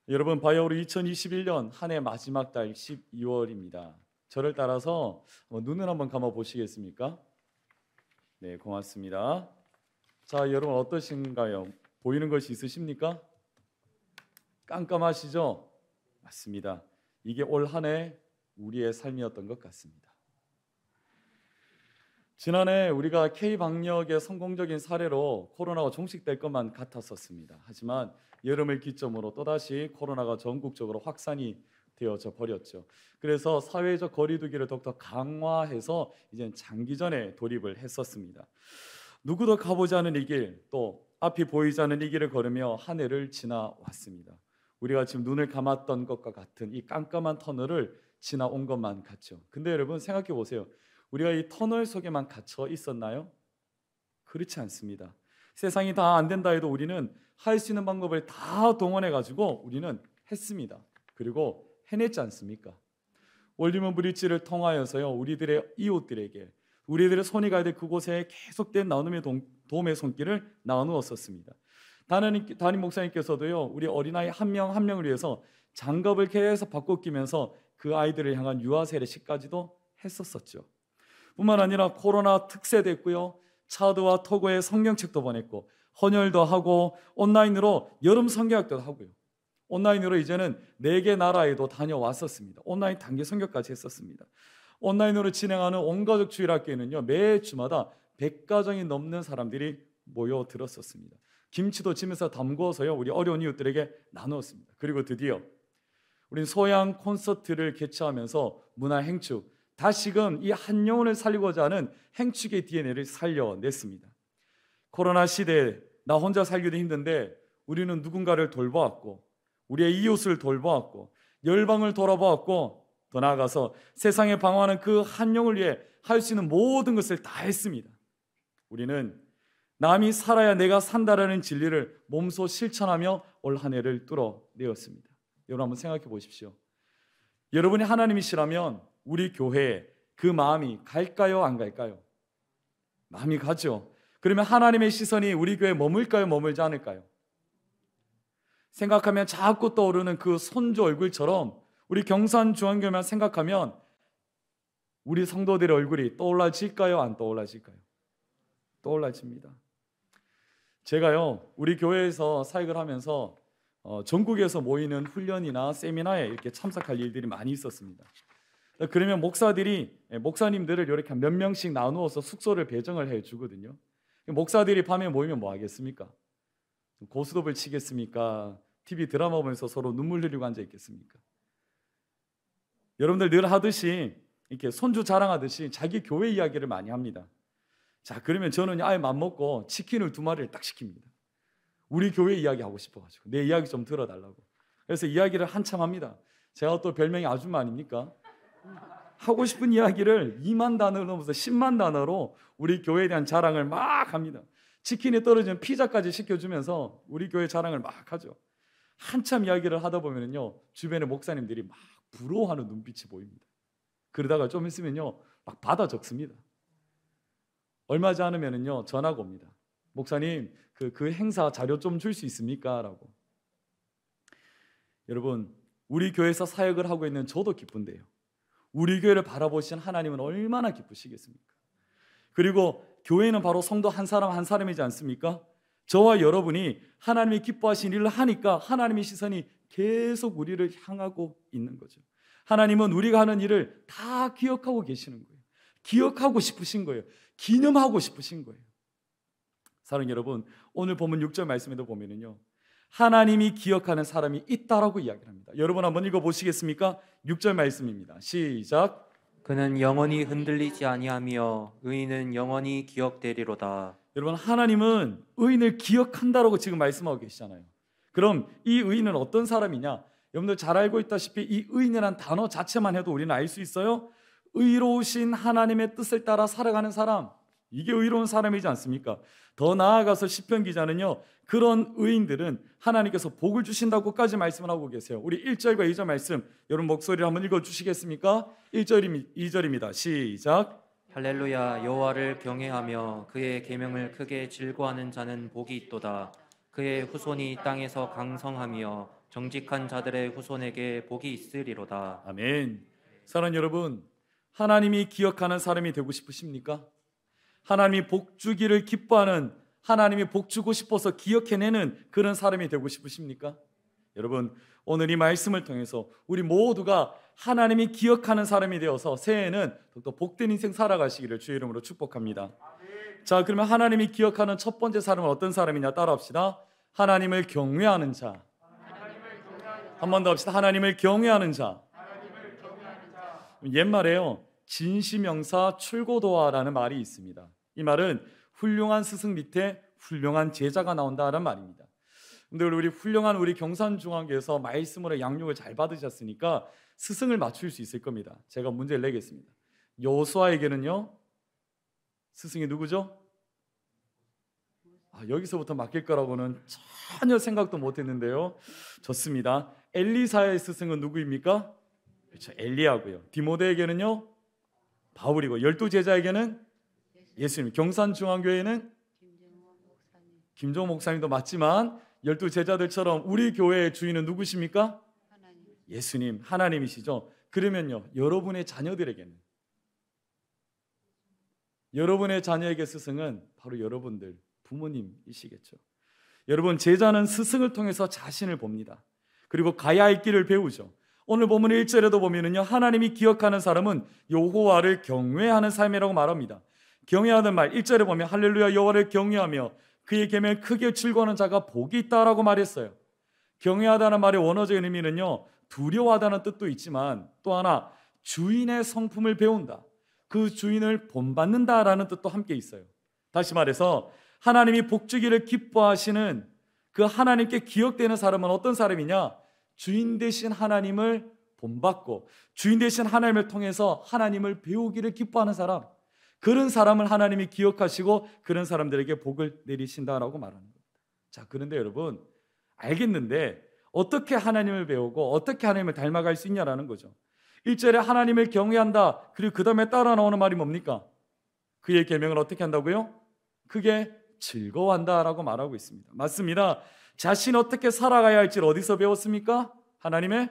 여러분, 바야흐로 2021년 한 해 마지막 달 12월입니다. 저를 따라서 눈을 한번 감아 보시겠습니까? 네, 고맙습니다. 자, 여러분 어떠신가요? 보이는 것이 있으십니까? 깜깜하시죠? 맞습니다. 이게 올 한 해 우리의 삶이었던 것 같습니다. 지난해 우리가 K-방역의 성공적인 사례로 코로나가 종식될 것만 같았었습니다. 하지만 여름을 기점으로 또다시 코로나가 전국적으로 확산이 되어져 버렸죠. 그래서 사회적 거리두기를 더욱더 강화해서 이제 장기전에 돌입을 했었습니다. 누구도 가보지 않은 이 길, 또 앞이 보이지 않는 이 길을 걸으며 한 해를 지나왔습니다. 우리가 지금 눈을 감았던 것과 같은 이 깜깜한 터널을 지나온 것만 같죠. 근데 여러분 생각해 보세요. 우리가 이 터널 속에만 갇혀 있었나요? 그렇지 않습니다. 세상이 다 안 된다 해도 우리는 할 수 있는 방법을 다 동원해 가지고 우리는 했습니다. 그리고 해냈지 않습니까? 올리브 브릿지를 통하여서요, 우리들의 이웃들에게 우리들의 손이 가야 될 그곳에 계속된 나눔의 도움의 손길을 나누었었습니다. 담임 목사님께서도요, 우리 어린아이 한 명 한 명을 위해서 장갑을 계속 바꿔 끼면서 그 아이들을 향한 유아 세례식까지도 했었었죠. 뿐만 아니라 코로나 특세됐고요, 차드와 토고에 성경책도 보냈고, 헌혈도 하고, 온라인으로 여름 성경학도 하고요, 온라인으로 이제는 4개 나라에도 다녀왔었습니다. 온라인 단기 선교까지 했었습니다. 온라인으로 진행하는 온가족 주일학교에는요, 매 주마다 100가정이 넘는 사람들이 모여들었었습니다. 김치도 집에서 담궈서요, 우리 어려운 이웃들에게 나누었습니다. 그리고 드디어 우린 소양 콘서트를 개최하면서 문화 행축, 다시금 이 한 영혼을 살리고자 하는 행축의 DNA를 살려냈습니다. 코로나 시대에 나 혼자 살기도 힘든데 우리는 누군가를 돌보았고, 우리의 이웃을 돌보았고, 열방을 돌아보았고, 더 나아가서 세상에 방황하는 그 한 영을 위해 할 수 있는 모든 것을 다 했습니다. 우리는 남이 살아야 내가 산다라는 진리를 몸소 실천하며 올 한 해를 뚫어내었습니다. 여러분 한번 생각해 보십시오. 여러분이 하나님이시라면 우리 교회에 그 마음이 갈까요, 안 갈까요? 마음이 가죠. 그러면 하나님의 시선이 우리 교회에 머물까요, 머물지 않을까요? 생각하면 자꾸 떠오르는 그 손주 얼굴처럼 우리 경산중앙교회만 생각하면 우리 성도들의 얼굴이 떠올라질까요, 안 떠올라질까요? 떠올라집니다. 제가요, 우리 교회에서 사역을 하면서 전국에서 모이는 훈련이나 세미나에 이렇게 참석할 일들이 많이 있었습니다. 그러면 목사님들을 이렇게 몇 명씩 나누어서 숙소를 배정을 해주거든요. 목사들이 밤에 모이면 뭐 하겠습니까? 고스톱을 치겠습니까? TV 드라마 보면서 서로 눈물 흘리고 앉아 있겠습니까? 여러분들 늘 하듯이 이렇게 손주 자랑하듯이 자기 교회 이야기를 많이 합니다. 자, 그러면 저는 아예 맘먹고 치킨을 2마리를 딱 시킵니다. 우리 교회 이야기 하고 싶어가지고 내 이야기 좀 들어달라고. 그래서 이야기를 한참 합니다. 제가 또 별명이 아줌마 아닙니까? 하고 싶은 이야기를 2만 단어를 넘어서 10만 단어로 우리 교회에 대한 자랑을 막 합니다. 치킨이 떨어지면 피자까지 시켜주면서 우리 교회 자랑을 막 하죠. 한참 이야기를 하다 보면요, 주변의 목사님들이 막 부러워하는 눈빛이 보입니다. 그러다가 좀 있으면요, 막 받아 적습니다. 얼마 지 않으면요, 전화가 옵니다. 목사님, 그 행사 자료 좀 줄 수 있습니까? 라고. 여러분, 우리 교회에서 사역을 하고 있는 저도 기쁜데요, 우리 교회를 바라보신 하나님은 얼마나 기쁘시겠습니까? 그리고 교회는 바로 성도 한 사람 한 사람이지 않습니까? 저와 여러분이 하나님이 기뻐하신 일을 하니까 하나님의 시선이 계속 우리를 향하고 있는 거죠. 하나님은 우리가 하는 일을 다 기억하고 계시는 거예요. 기억하고 싶으신 거예요. 기념하고 싶으신 거예요. 사랑하는 여러분, 오늘 본문 6절 말씀에도 보면은요, 하나님이 기억하는 사람이 있다라고 이야기를 합니다. 여러분 한번 읽어보시겠습니까? 6절 말씀입니다. 시작. 그는 영원히 흔들리지 아니하며 의인은 영원히 기억되리로다. 여러분, 하나님은 의인을 기억한다라고 지금 말씀하고 계시잖아요. 그럼 이 의인은 어떤 사람이냐? 여러분들 잘 알고 있다시피 이 의인이라는 단어 자체만 해도 우리는 알 수 있어요. 의로우신 하나님의 뜻을 따라 살아가는 사람, 이게 의로운 사람이지 않습니까? 더 나아가서 시편 기자는요, 그런 의인들은 하나님께서 복을 주신다고까지 말씀을 하고 계세요. 우리 1절과 2절 말씀 여러분 목소리를 한번 읽어주시겠습니까? 1절, 2절입니다. 시작. 할렐루야. 여호와를 경외하며 그의 계명을 크게 즐거워하는 자는 복이 있도다. 그의 후손이 땅에서 강성하며 정직한 자들의 후손에게 복이 있으리로다. 아멘. 사랑하는 여러분, 하나님이 기억하는 사람이 되고 싶으십니까? 하나님이 복 주기를 기뻐하는, 하나님이 복 주고 싶어서 기억해내는 그런 사람이 되고 싶으십니까? 여러분, 오늘 이 말씀을 통해서 우리 모두가 하나님이 기억하는 사람이 되어서 새해에는 더욱더 복된 인생 살아가시기를 주의 이름으로 축복합니다. 자, 그러면 하나님이 기억하는 첫 번째 사람은 어떤 사람이냐 따라합시다. 하나님을 경외하는 자. 한 번 더 합시다. 하나님을 경외하는 자. 옛말에요, 진시명사 출고도화라는 말이 있습니다. 이 말은 훌륭한 스승 밑에 훌륭한 제자가 나온다는 말입니다. 근데 우리 훌륭한 우리 경산중앙교에서 말씀으로 양육을 잘 받으셨으니까 스승을 맞출 수 있을 겁니다. 제가 문제를 내겠습니다. 여호수아에게는요, 스승이 누구죠? 여기서부터 맡길 거라고는 전혀 생각도 못했는데요. 좋습니다. 엘리사의 스승은 누구입니까? 그렇죠, 엘리야고요. 디모데에게는요, 바울이고, 12제자에게는 예수님. 경산중앙교회는 김종호 목사님도 맞지만 12제자들처럼 우리 교회의 주인은 누구십니까? 예수님, 하나님이시죠. 그러면요, 여러분의 자녀들에게는, 여러분의 자녀에게 스승은 바로 여러분들 부모님이시겠죠. 여러분, 제자는 스승을 통해서 자신을 봅니다. 그리고 가야 할 길을 배우죠. 오늘 본문 1절에도 보면은요, 하나님이 기억하는 사람은 여호와를 경외하는 삶이라고 말합니다. 경외하는 말 1절에 보면 할렐루야 여호와를 경외하며 그의 계명을 크게 즐거워하는 자가 복이 있다라고 말했어요. 경외하다는 말의 원어적인 의미는요, 두려워하다는 뜻도 있지만 또 하나 주인의 성품을 배운다, 그 주인을 본받는다라는 뜻도 함께 있어요. 다시 말해서 하나님이 복 주기를 기뻐하시는 그 하나님께 기억되는 사람은 어떤 사람이냐? 주인 되신 하나님을 본받고 주인 되신 하나님을 통해서 하나님을 배우기를 기뻐하는 사람, 그런 사람을 하나님이 기억하시고 그런 사람들에게 복을 내리신다라고 말하는 겁니다. 자, 그런데 여러분, 알겠는데 어떻게 하나님을 배우고 어떻게 하나님을 닮아갈 수 있냐라는 거죠. 1절에 하나님을 경외한다, 그리고 그 다음에 따라 나오는 말이 뭡니까? 그의 계명을 어떻게 한다고요? 크게 즐거워한다라고 말하고 있습니다. 맞습니다. 자신 어떻게 살아가야 할지를 어디서 배웠습니까? 하나님의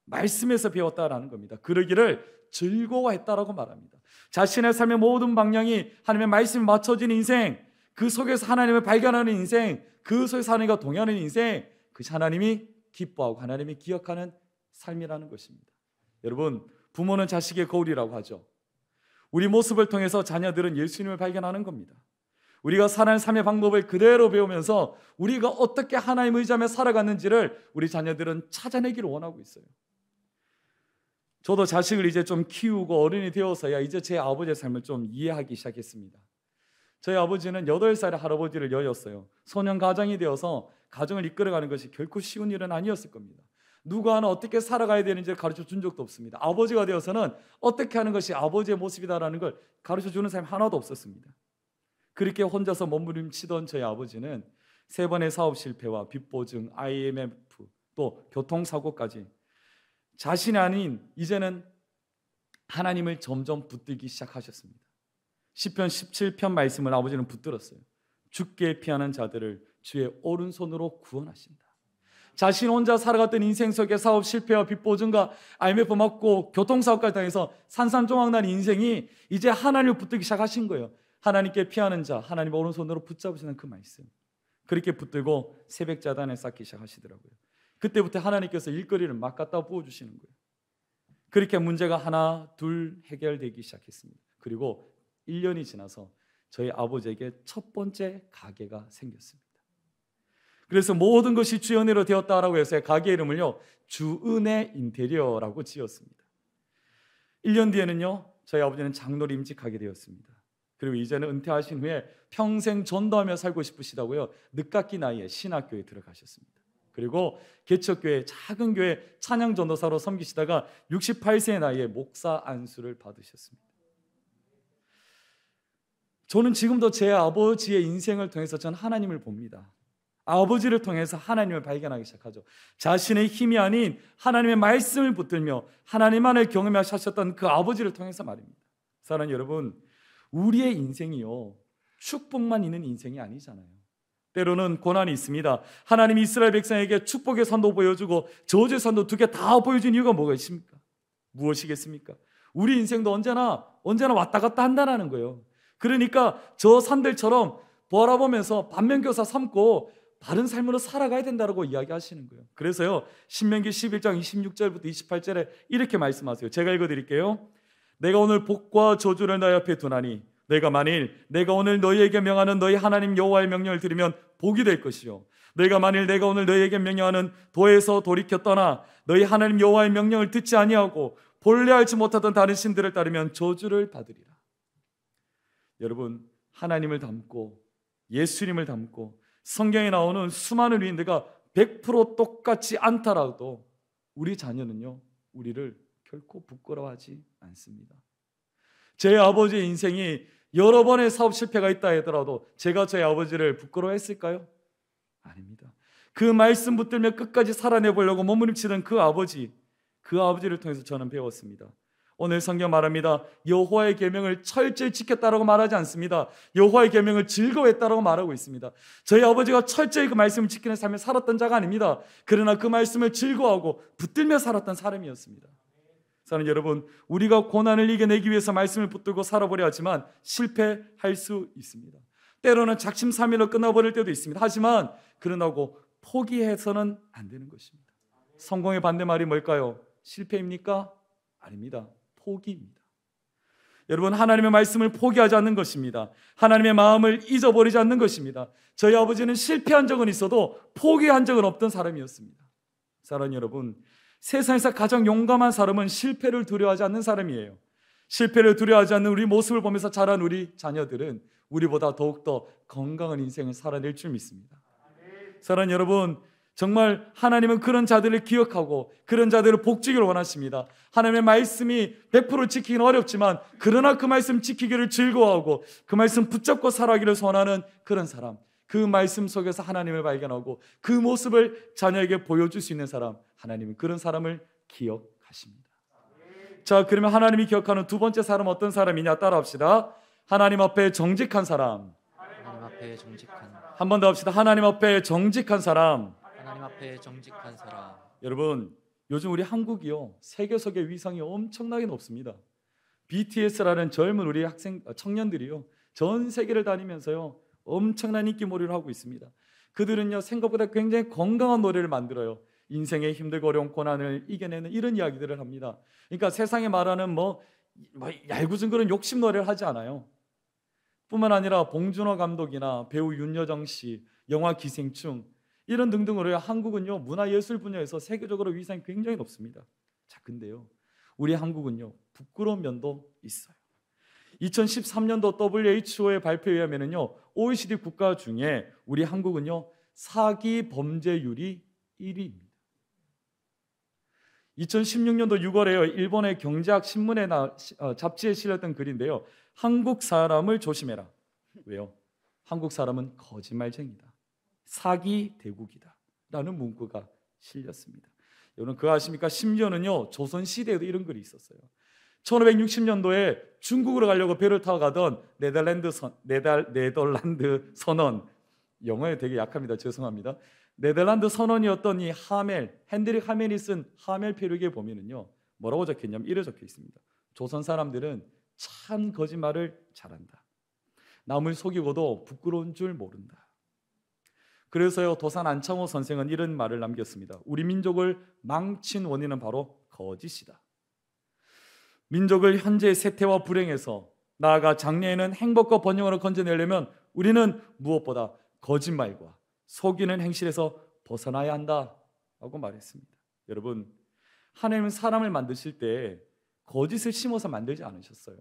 말씀에서 배웠다라는 겁니다. 그러기를 즐거워했다라고 말합니다. 자신의 삶의 모든 방향이 하나님의 말씀에 맞춰진 인생, 그 속에서 하나님을 발견하는 인생, 그 속에서 하나님과 동행하는 인생, 그것이 하나님이 기뻐하고 하나님이 기억하는 삶이라는 것입니다. 여러분, 부모는 자식의 거울이라고 하죠. 우리 모습을 통해서 자녀들은 예수님을 발견하는 겁니다. 우리가 살아가는 삶의 방법을 그대로 배우면서 우리가 어떻게 하나님 의지하며 살아갔는지를 우리 자녀들은 찾아내기를 원하고 있어요. 저도 자식을 이제 좀 키우고 어른이 되어서야 이제 제 아버지의 삶을 좀 이해하기 시작했습니다. 저희 아버지는 8살의 할아버지를 여였어요. 소년 가장이 되어서 가정을 이끌어가는 것이 결코 쉬운 일은 아니었을 겁니다. 누구 하나 어떻게 살아가야 되는지를 가르쳐 준 적도 없습니다. 아버지가 되어서는 어떻게 하는 것이 아버지의 모습이다라는 걸 가르쳐 주는 사람이 하나도 없었습니다. 그렇게 혼자서 몸부림치던 저희 아버지는 3번의 사업 실패와 빚보증, IMF, 또 교통사고까지 자신이 아닌 이제는 하나님을 점점 붙들기 시작하셨습니다. 시편 17편 말씀을 아버지는 붙들었어요. 죽게 피하는 자들을 주의 오른손으로 구원하신다. 자신 혼자 살아갔던 인생 속에 사업 실패와 빚보증과 IMF 맞고 교통사고까지 당해서 산산조각난 인생이 이제 하나님을 붙들기 시작하신 거예요. 하나님께 피하는 자, 하나님 오른손으로 붙잡으시는 그 말씀, 그렇게 붙들고 새벽자단에 쌓기 시작하시더라고요. 그때부터 하나님께서 일거리를 막 갖다 부어주시는 거예요. 그렇게 문제가 하나 둘 해결되기 시작했습니다. 그리고 1년이 지나서 저희 아버지에게 첫 번째 가게가 생겼습니다. 그래서 모든 것이 주의 은혜로 되었다라고 해서 가게 이름을요, 주은혜 인테리어라고 지었습니다. 1년 뒤에는요, 저희 아버지는 장로를 임직하게 되었습니다. 그리고 이제는 은퇴하신 후에 평생 전도하며 살고 싶으시다고요, 늦깎이 나이에 신학교에 들어가셨습니다. 그리고 개척교회, 작은 교회 찬양 전도사로 섬기시다가 68세의 나이에 목사 안수를 받으셨습니다. 저는 지금도 제 아버지의 인생을 통해서 전 하나님을 봅니다. 아버지를 통해서 하나님을 발견하기 시작하죠. 자신의 힘이 아닌 하나님의 말씀을 붙들며 하나님만을 경험하며 사셨던 그 아버지를 통해서 말입니다. 사랑하는 여러분, 우리의 인생이요, 축복만 있는 인생이 아니잖아요. 때로는 고난이 있습니다. 하나님이 이스라엘 백성에게 축복의 산도 보여주고 저주의 산도 두 개 다 보여준 이유가 뭐가 있습니까? 무엇이겠습니까? 우리 인생도 언제나 왔다 갔다 한다는 거예요. 그러니까 저 산들처럼 바라보면서 반면교사 삼고 바른 삶으로 살아가야 된다고 이야기하시는 거예요. 그래서요, 신명기 11장 26절부터 28절에 이렇게 말씀하세요. 제가 읽어드릴게요. 내가 오늘 복과 저주를 너희 앞에 두나니 내가 오늘 너희에게 명하는 너희 하나님 여호와의 명령을 들으면 복이 될 것이요, 내가 오늘 너희에게 명령하는 도에서 돌이켜 떠나 너희 하나님 여호와의 명령을 듣지 아니하고 본래 알지 못하던 다른 신들을 따르면 저주를 받으리라. 여러분, 하나님을 닮고 예수님을 닮고 성경에 나오는 수많은 위인들과 100% 똑같지 않더라도 우리 자녀는요, 우리를 결코 부끄러워하지 않습니다. 제 아버지의 인생이 여러 번의 사업 실패가 있다 하더라도 제가 저희 아버지를 부끄러워했을까요? 아닙니다. 그 말씀 붙들며 끝까지 살아내보려고 몸부림치던 그 아버지를 통해서 저는 배웠습니다. 오늘 성경 말합니다. 여호와의 계명을 철저히 지켰다라고 말하지 않습니다. 여호와의 계명을 즐거워했다라고 말하고 있습니다. 저희 아버지가 철저히 그 말씀을 지키는 삶을 살았던 자가 아닙니다. 그러나 그 말씀을 즐거워하고 붙들며 살았던 사람이었습니다. 사랑하는 여러분, 우리가 고난을 이겨내기 위해서 말씀을 붙들고 살아보려 하지만 실패할 수 있습니다. 때로는 작심삼일로 끝나버릴 때도 있습니다. 하지만 그러나고 포기해서는 안 되는 것입니다. 성공의 반대말이 뭘까요? 실패입니까? 아닙니다. 포기입니다. 여러분, 하나님의 말씀을 포기하지 않는 것입니다. 하나님의 마음을 잊어버리지 않는 것입니다. 저희 아버지는 실패한 적은 있어도 포기한 적은 없던 사람이었습니다. 사랑하는 여러분, 세상에서 가장 용감한 사람은 실패를 두려워하지 않는 사람이에요. 실패를 두려워하지 않는 우리 모습을 보면서 자란 우리 자녀들은 우리보다 더욱더 건강한 인생을 살아낼 줄 믿습니다. 사랑하는 여러분, 정말 하나님은 그런 자들을 기억하고 그런 자들을 복지기를 원하십니다. 하나님의 말씀이 100% 지키기는 어렵지만 그러나 그 말씀 지키기를 즐거워하고 그 말씀 붙잡고 살아가기를 소원하는 그런 사람, 그 말씀 속에서 하나님을 발견하고 그 모습을 자녀에게 보여줄 수 있는 사람, 하나님은 그런 사람을 기억하십니다. 자, 그러면 하나님이 기억하는 두 번째 사람 어떤 사람이냐 따라합시다. 하나님 앞에 정직한 사람. 하나님 앞에 정직한 한 번 더 합시다. 하나님 앞에 정직한 사람. 하나님 앞에 정직한 사람. 여러분, 요즘 우리 한국이요, 세계적인 위상이 엄청나게 높습니다. BTS라는 젊은 우리 청년들이요, 전 세계를 다니면서요 엄청난 인기몰이를 하고 있습니다. 그들은요 생각보다 굉장히 건강한 노래를 만들어요. 인생의 힘들고 어려운 고난을 이겨내는 이런 이야기들을 합니다. 그러니까 세상에 말하는 얄궂은 그런 욕심 노래를 하지 않아요. 뿐만 아니라 봉준호 감독이나 배우 윤여정 씨, 영화 기생충 이런 등등으로 한국은요 문화예술 분야에서 세계적으로 위상이 굉장히 높습니다. 자, 근데요 우리 한국은요 부끄러운 면도 있어요. 2013년도 WHO의 발표에 의하면요 OECD 국가 중에 우리 한국은요 사기 범죄율이 1위입니다. 2016년도 6월에요 일본의 경제학 신문에 잡지에 실렸던 글인데요. 한국 사람을 조심해라. 왜요? 한국 사람은 거짓말쟁이다. 사기 대국이다. 라는 문구가 실렸습니다. 여러분 그거 아십니까? 심지어는요 조선시대에도 이런 글이 있었어요. 1560년도에 중국으로 가려고 배를 타고 가던 네덜란드 선원, 영어에 되게 약합니다. 죄송합니다. 네덜란드 선원이었던 이 핸드릭 하멜이 쓴 하멜 표류기에 보면은요 뭐라고 적혀있냐면 이래 적혀 있습니다. 조선 사람들은 참 거짓말을 잘한다. 남을 속이고도 부끄러운 줄 모른다. 그래서요 도산 안창호 선생은 이런 말을 남겼습니다. 우리 민족을 망친 원인은 바로 거짓이다. 민족을 현재의 세태와 불행에서 나아가 장래에는 행복과 번영으로 건져내려면 우리는 무엇보다 거짓말과 속이는 행실에서 벗어나야 한다라고 말했습니다. 여러분 하나님은 사람을 만드실 때 거짓을 심어서 만들지 않으셨어요.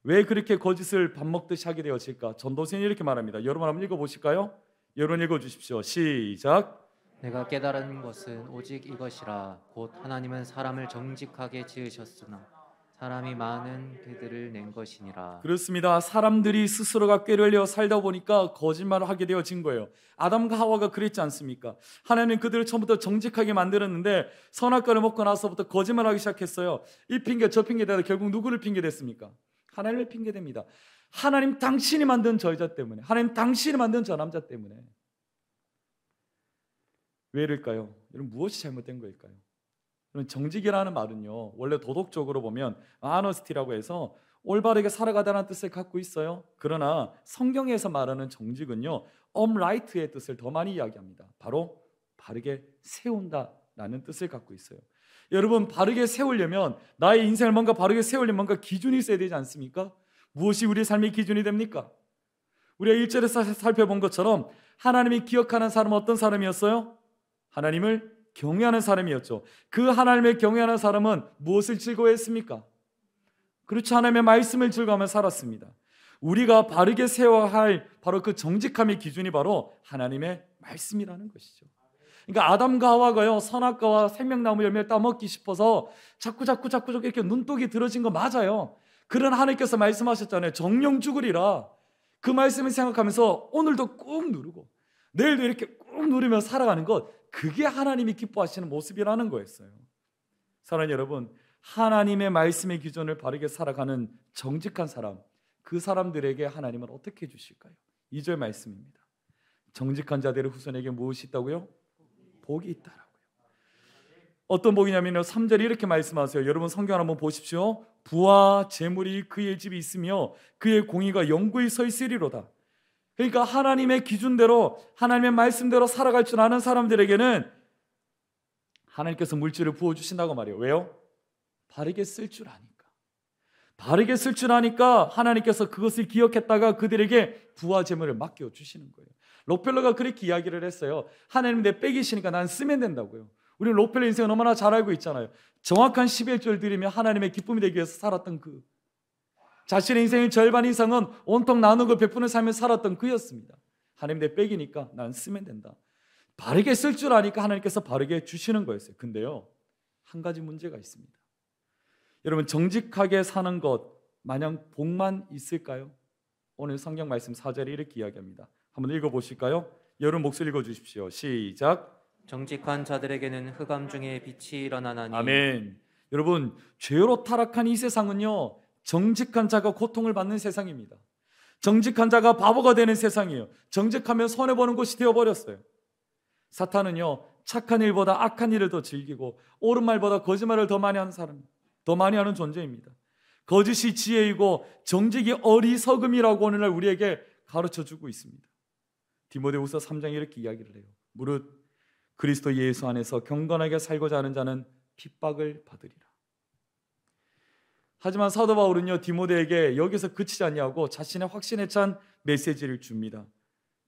왜 그렇게 거짓을 밥 먹듯이 하게 되었을까? 전도서는 이렇게 말합니다. 여러분 한번 읽어보실까요? 여러분 읽어주십시오. 시작. 내가 깨달은 것은 오직 이것이라. 곧 하나님은 사람을 정직하게 지으셨으나 사람이 많은 꾀들을 낸 것이니라. 그렇습니다. 사람들이 스스로가 꾀를 내어 살다 보니까 거짓말을 하게 되어진 거예요. 아담과 하와가 그랬지 않습니까? 하나님은 그들을 처음부터 정직하게 만들었는데 선악과를 먹고 나서부터 거짓말하기 시작했어요. 이 핑계 저 핑계 대다 결국 누구를 핑계댔습니까? 하나님을 핑계댑니다. 하나님 당신이 만든 저 여자 때문에, 하나님 당신이 만든 저 남자 때문에. 왜 이럴까요? 여러분, 무엇이 잘못된 거일까요? 정직이라는 말은요, 원래 도덕적으로 보면 honesty라고 해서 올바르게 살아가다는 뜻을 갖고 있어요. 그러나 성경에서 말하는 정직은요, upright의 뜻을 더 많이 이야기합니다. 바로 바르게 세운다라는 뜻을 갖고 있어요. 여러분, 바르게 세우려면, 나의 인생을 뭔가 바르게 세우려면 뭔가 기준이 있어야 되지 않습니까? 무엇이 우리의 삶의 기준이 됩니까? 우리가 1절에서 살펴본 것처럼 하나님이 기억하는 사람은 어떤 사람이었어요? 하나님을 경외하는 사람이었죠. 그 하나님을 경외하는 사람은 무엇을 즐거워했습니까? 그렇죠. 하나님의 말씀을 즐거워하며 살았습니다. 우리가 바르게 세워야 할 바로 그 정직함의 기준이 바로 하나님의 말씀이라는 것이죠. 그러니까 아담과 하와가요, 선악과와 생명나무 열매를 따먹기 싶어서 자꾸 이렇게 눈독이 들어진 거 맞아요. 그러나 하나님께서 말씀하셨잖아요. 정령 죽으리라. 그 말씀을 생각하면서 오늘도 꾹 누르고 내일도 이렇게 꾹 누르며 살아가는 것, 그게 하나님이 기뻐하시는 모습이라는 거였어요. 사랑하는 여러분, 하나님의 말씀의 기준을 바르게 살아가는 정직한 사람, 그 사람들에게 하나님은 어떻게 해주실까요? 2절 말씀입니다. 정직한 자들의 후손에게 무엇이 있다고요? 복이 있다라고요. 어떤 복이냐면 3절에 이렇게 말씀하세요. 여러분 성경 한번 보십시오. 부와 재물이 그의 집에 있으며 그의 공의가 영구히 서 있으리로다. 그러니까 하나님의 기준대로, 하나님의 말씀대로 살아갈 줄 아는 사람들에게는 하나님께서 물질을 부어주신다고 말이에요. 왜요? 바르게 쓸 줄 아니까. 바르게 쓸 줄 아니까 하나님께서 그것을 기억했다가 그들에게 부와 재물을 맡겨주시는 거예요. 록펠러가 그렇게 이야기를 했어요. 하나님 내 빽이시니까 난 쓰면 된다고요. 우리 록펠러 인생은 너무나 잘 알고 있잖아요. 정확한 11절 드리며 하나님의 기쁨이 되기 위해서 살았던 그, 자신의 인생의 절반 이상은 온통 나누고 베푸는 삶을 살았던 그였습니다. 하나님 내 빽이니까 난 쓰면 된다. 바르게 쓸 줄 아니까 하나님께서 바르게 주시는 거였어요. 근데요, 한 가지 문제가 있습니다. 여러분, 정직하게 사는 것 마냥 복만 있을까요? 오늘 성경 말씀 4절에 이렇게 이야기합니다. 한번 읽어보실까요? 여러분 목소리 읽어주십시오. 시작. 정직한 자들에게는 흑암 중에 빛이 일어나나니. 아멘. 여러분, 죄로 타락한 이 세상은요, 정직한 자가 고통을 받는 세상입니다. 정직한 자가 바보가 되는 세상이에요. 정직하면 손해보는 곳이 되어버렸어요. 사탄은요, 착한 일보다 악한 일을 더 즐기고 옳은 말보다 거짓말을 더 많이 하는 사람, 더 많이 하는 존재입니다. 거짓이 지혜이고 정직이 어리석음이라고 오늘날 우리에게 가르쳐주고 있습니다. 디모데후서 3장에 이렇게 이야기를 해요. 무릇 그리스도 예수 안에서 경건하게 살고자 하는 자는 핍박을 받으리라. 하지만 사도 바울은요, 디모데에게 여기서 그치지 않냐고 자신의 확신에 찬 메시지를 줍니다.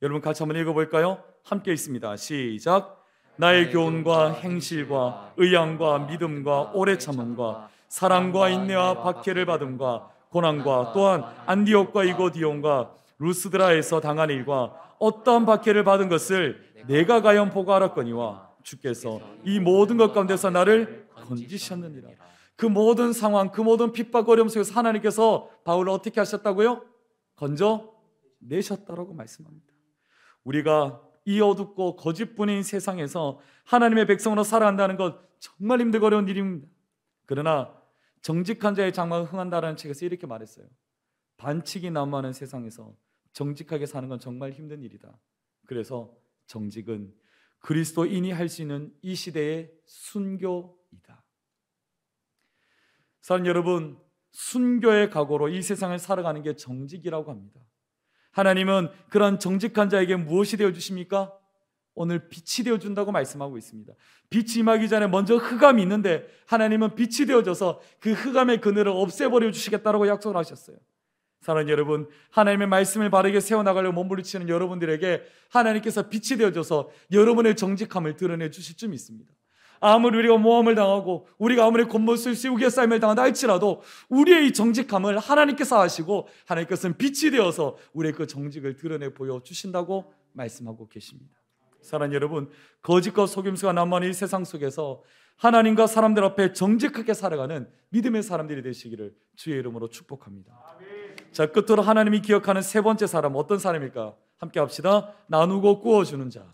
여러분 같이 한번 읽어볼까요? 함께 읽습니다. 시작. 나의 교훈과 행실과 의향과 믿음과 오래 참음과 사랑과 인내와 박해를 받음과 고난과 또한 안디옥과 이고디온과 루스드라에서 당한 일과 어떠한 박해를 받은 것을 내가 가연 보고 알았거니와 주께서 이 모든 것 가운데서 나를 건지셨느니라. 그 모든 상황, 그 모든 핍박 어려움 속에서 하나님께서 바울을 어떻게 하셨다고요? 건져내셨다라고 말씀합니다. 우리가 이 어둡고 거짓뿐인 세상에서 하나님의 백성으로 살아간다는 것 정말 힘들고 어려운 일입니다. 그러나 정직한 자의 장막은 흥한다라는 책에서 이렇게 말했어요. 반칙이 난무하는 세상에서 정직하게 사는 건 정말 힘든 일이다. 그래서 정직은 그리스도인이 할 수 있는 이 시대의 순교이다. 사랑하는 여러분, 순교의 각오로 이 세상을 살아가는 게 정직이라고 합니다. 하나님은 그런 정직한 자에게 무엇이 되어주십니까? 오늘 빛이 되어준다고 말씀하고 있습니다. 빛이 임하기 전에 먼저 흑암이 있는데 하나님은 빛이 되어져서 그 흑암의 그늘을 없애버려 주시겠다고 약속을 하셨어요. 사랑하는 여러분, 하나님의 말씀을 바르게 세워나가려고 몸부림치는 여러분들에게 하나님께서 빛이 되어줘서 여러분의 정직함을 드러내 주실 줄 믿습니다. 아무리 우리가 모함을 당하고 우리가 아무리 곤못을 씌우게 삶을 당한다 할지라도 우리의 이 정직함을 하나님께서 하시고 하나님께서는 빛이 되어서 우리의 그 정직을 드러내 보여주신다고 말씀하고 계십니다. 사랑하는 여러분, 거짓과 속임수가 난무하는 이 세상 속에서 하나님과 사람들 앞에 정직하게 살아가는 믿음의 사람들이 되시기를 주의 이름으로 축복합니다. 자, 끝으로 하나님이 기억하는 세 번째 사람, 어떤 사람일까? 함께 합시다. 나누고 꾸어주는 자.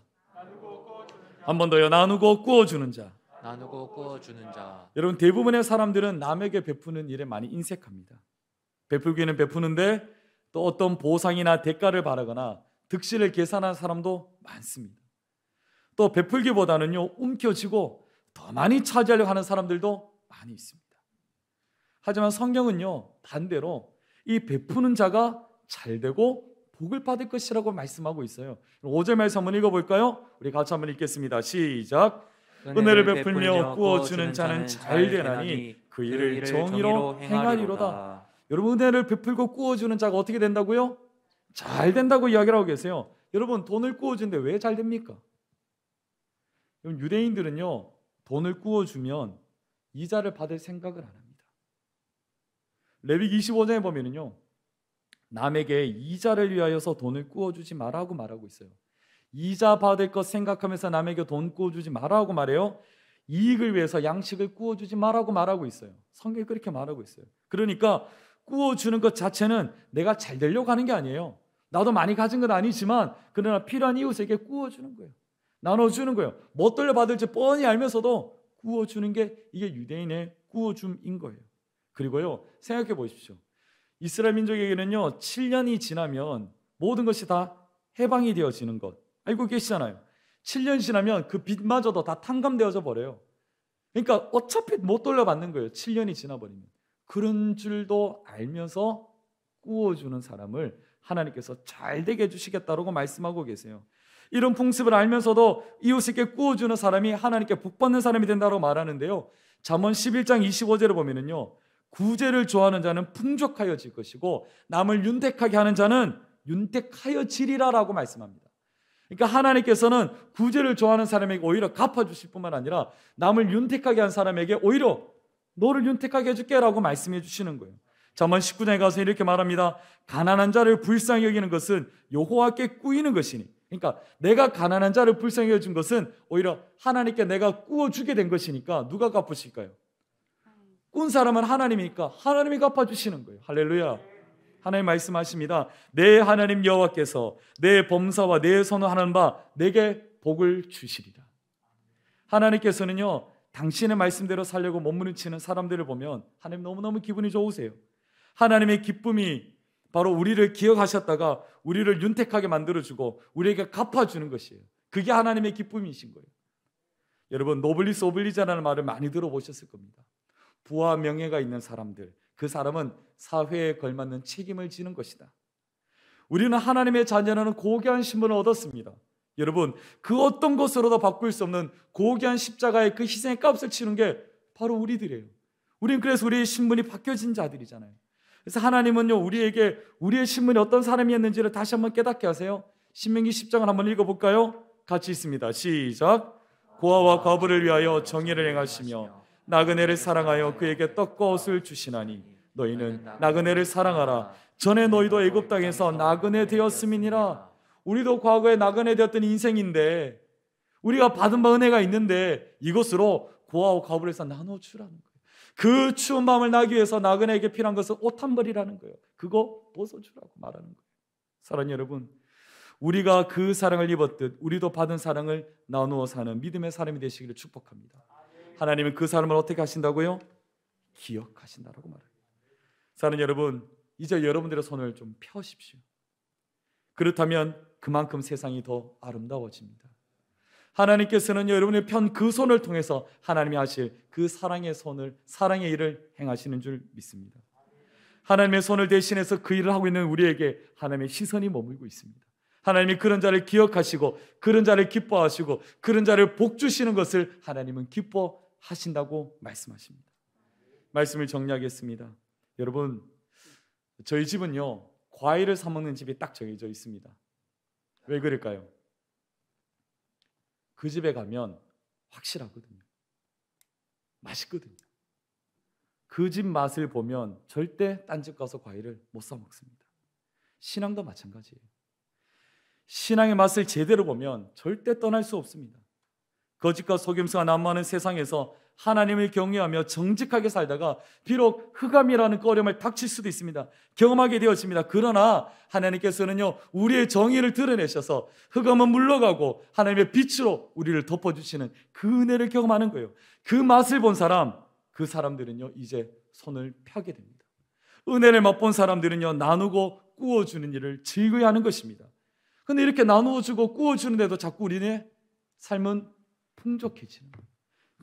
한 번 더요. 나누고 꾸어주는 자. 나누고 꾸어주는 자. 여러분, 대부분의 사람들은 남에게 베푸는 일에 많이 인색합니다. 베풀기는 베푸는데 또 어떤 보상이나 대가를 바라거나 득실을 계산하는 사람도 많습니다. 또 베풀기보다는요, 움켜쥐고 더 많이 차지하려고 하는 사람들도 많이 있습니다. 하지만 성경은요, 반대로 이 베푸는 자가 잘되고 복을 받을 것이라고 말씀하고 있어요. 5절 말씀 한번 읽어볼까요? 우리 같이 한번 읽겠습니다. 시작. 은혜를 베풀며 구워주는 자는 잘되나니 그 일을 정의로 행하리로다. 여러분, 은혜를 베풀고 구워주는 자가 어떻게 된다고요? 잘 된다고 이야기를 하고 계세요. 여러분, 돈을 구워주는데 왜 잘 됩니까? 유대인들은요, 돈을 구워주면 이자를 받을 생각을 안 합니다. 레위기 25장에 보면은요, 남에게 이자를 위하여서 돈을 구워주지 말라고 말하고 있어요. 이자 받을 것 생각하면서 남에게 돈 구워주지 말라고 말해요. 이익을 위해서 양식을 구워주지 말라고 말하고 있어요. 성경이 그렇게 말하고 있어요. 그러니까 구워주는 것 자체는 내가 잘 되려고 하는 게 아니에요. 나도 많이 가진 건 아니지만 그러나 필요한 이웃에게 구워주는 거예요. 나눠주는 거예요. 뭐 돌려받을지 뻔히 알면서도 구워주는 게 이게 유대인의 구워줌인 거예요. 그리고요, 생각해 보십시오. 이스라엘 민족에게는요, 7년이 지나면 모든 것이 다 해방이 되어지는 것 알고 계시잖아요. 7년 지나면 그 빚마저도 다 탕감되어져 버려요. 그러니까 어차피 못 돌려받는 거예요. 7년이 지나버리면. 그런 줄도 알면서 구워주는 사람을 하나님께서 잘되게 해주시겠다라고 말씀하고 계세요. 이런 풍습을 알면서도 이웃에게 구워주는 사람이 하나님께 복받는 사람이 된다고 말하는데요, 잠언 11장 25절을 보면은요, 구제를 좋아하는 자는 풍족하여질 것이고 남을 윤택하게 하는 자는 윤택하여지리라라고 말씀합니다. 그러니까 하나님께서는 구제를 좋아하는 사람에게 오히려 갚아주실 뿐만 아니라 남을 윤택하게 한 사람에게 오히려 너를 윤택하게 해줄게 라고 말씀해 주시는 거예요. 잠언 19장에 가서 이렇게 말합니다. 가난한 자를 불쌍히 여기는 것은 여호와께 꾸이는 것이니, 그러니까 내가 가난한 자를 불쌍히 여긴 것은 오히려 하나님께 내가 꾸어주게 된 것이니까 누가 갚으실까요? 꾼 사람은 하나님이니까 하나님이 갚아주시는 거예요. 할렐루야. 하나님 말씀하십니다. 내 하나님 여호와께서 내 범사와 내 선호하는 바 내게 복을 주시리라. 하나님께서는요, 당신의 말씀대로 살려고 몸부림치는 사람들을 보면 하나님 너무너무 기분이 좋으세요. 하나님의 기쁨이 바로 우리를 기억하셨다가 우리를 윤택하게 만들어주고 우리에게 갚아주는 것이에요. 그게 하나님의 기쁨이신 거예요. 여러분, 노블리스 오블리자라는 말을 많이 들어보셨을 겁니다. 부와 명예가 있는 사람들, 그 사람은 사회에 걸맞는 책임을 지는 것이다. 우리는 하나님의 자녀라는 고귀한 신분을 얻었습니다. 여러분, 그 어떤 것으로도 바꿀 수 없는 고귀한 십자가의 그 희생의 값을 치는 게 바로 우리들이에요. 우리는 그래서 우리의 신분이 바뀌어진 자들이잖아요. 그래서 하나님은요, 우리에게 우리의 신분이 어떤 사람이었는지를 다시 한번 깨닫게 하세요. 신명기 10장을 한번 읽어볼까요? 같이 있습니다. 시작. 고아와 과부를 위하여 정의를 행하시며 나그네를 사랑하여 그에게 떡과 옷을 주시나니 너희는 나그네를 사랑하라. 전에 너희도 애굽 땅에서 나그네 되었음이니라. 우리도 과거에 나그네 되었던 인생인데 우리가 받은 바 은혜가 있는데 이것으로 고아와 과부를 해서 나눠주라는 거예요. 그 추운 밤을 나기 위해서 나그네에게 필요한 것은 옷 한 벌이라는 거예요. 그거 벗어주라고 말하는 거예요. 사랑하는 여러분, 우리가 그 사랑을 입었듯 우리도 받은 사랑을 나누어 사는 믿음의 사람이 되시기를 축복합니다. 하나님은 그 사람을 어떻게 하신다고요? 기억하신다라고 말해요. 사랑하는 여러분, 이제 여러분들의 손을 좀 펴십시오. 그렇다면 그만큼 세상이 더 아름다워집니다. 하나님께서는 여러분의 편 그 손을 통해서 하나님이 하실 그 사랑의 손을, 사랑의 일을 행하시는 줄 믿습니다. 하나님의 손을 대신해서 그 일을 하고 있는 우리에게 하나님의 시선이 머물고 있습니다. 하나님이 그런 자를 기억하시고 그런 자를 기뻐하시고 그런 자를 복 주시는 것을 하나님은 기뻐하신다고 말씀하십니다. 말씀을 정리하겠습니다. 여러분, 저희 집은요, 과일을 사 먹는 집이 딱 정해져 있습니다. 왜 그럴까요? 그 집에 가면 확실하거든요. 맛있거든요. 그 집 맛을 보면 절대 딴 집 가서 과일을 못 사 먹습니다. 신앙도 마찬가지예요. 신앙의 맛을 제대로 보면 절대 떠날 수 없습니다. 거짓과 속임수가 난무하는 세상에서 하나님을 경외하며 정직하게 살다가 비록 흑암이라는 꺼림을 닥칠 수도 있습니다. 경험하게 되어집니다. 그러나 하나님께서는요, 우리의 정의를 드러내셔서 흑암은 물러가고 하나님의 빛으로 우리를 덮어주시는 그 은혜를 경험하는 거예요. 그 맛을 본 사람, 그 사람들은요, 이제 손을 펴게 됩니다. 은혜를 맛본 사람들은요, 나누고 꾸어주는 일을 즐거이 하는 것입니다. 근데 이렇게 나누어주고 꾸어주는데도 자꾸 우리의 삶은 풍족해지는,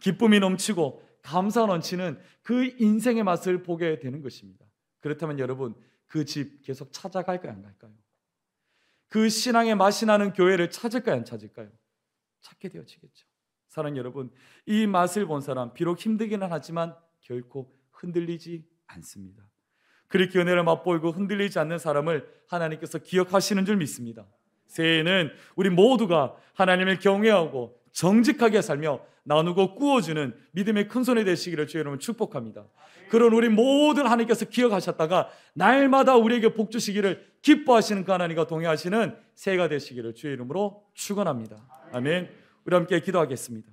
기쁨이 넘치고 감사가 넘치는 그 인생의 맛을 보게 되는 것입니다. 그렇다면 여러분, 그 집 계속 찾아갈까요, 안 갈까요? 그 신앙의 맛이 나는 교회를 찾을까요, 안 찾을까요? 찾게 되어지겠죠. 사랑하는 여러분, 이 맛을 본 사람 비록 힘들기는 하지만 결코 흔들리지 않습니다. 그렇게 은혜를 맛보이고 흔들리지 않는 사람을 하나님께서 기억하시는 줄 믿습니다. 새해에는 우리 모두가 하나님을 경외하고 정직하게 살며 나누고 꾸어주는 믿음의 큰손이 되시기를 주의 이름으로 축복합니다. 그런 우리 모든 하나님께서 기억하셨다가 날마다 우리에게 복 주시기를 기뻐하시는 그 하나님과 동행하시는 새해가 되시기를 주의 이름으로 축원합니다. 아멘. 우리 함께 기도하겠습니다.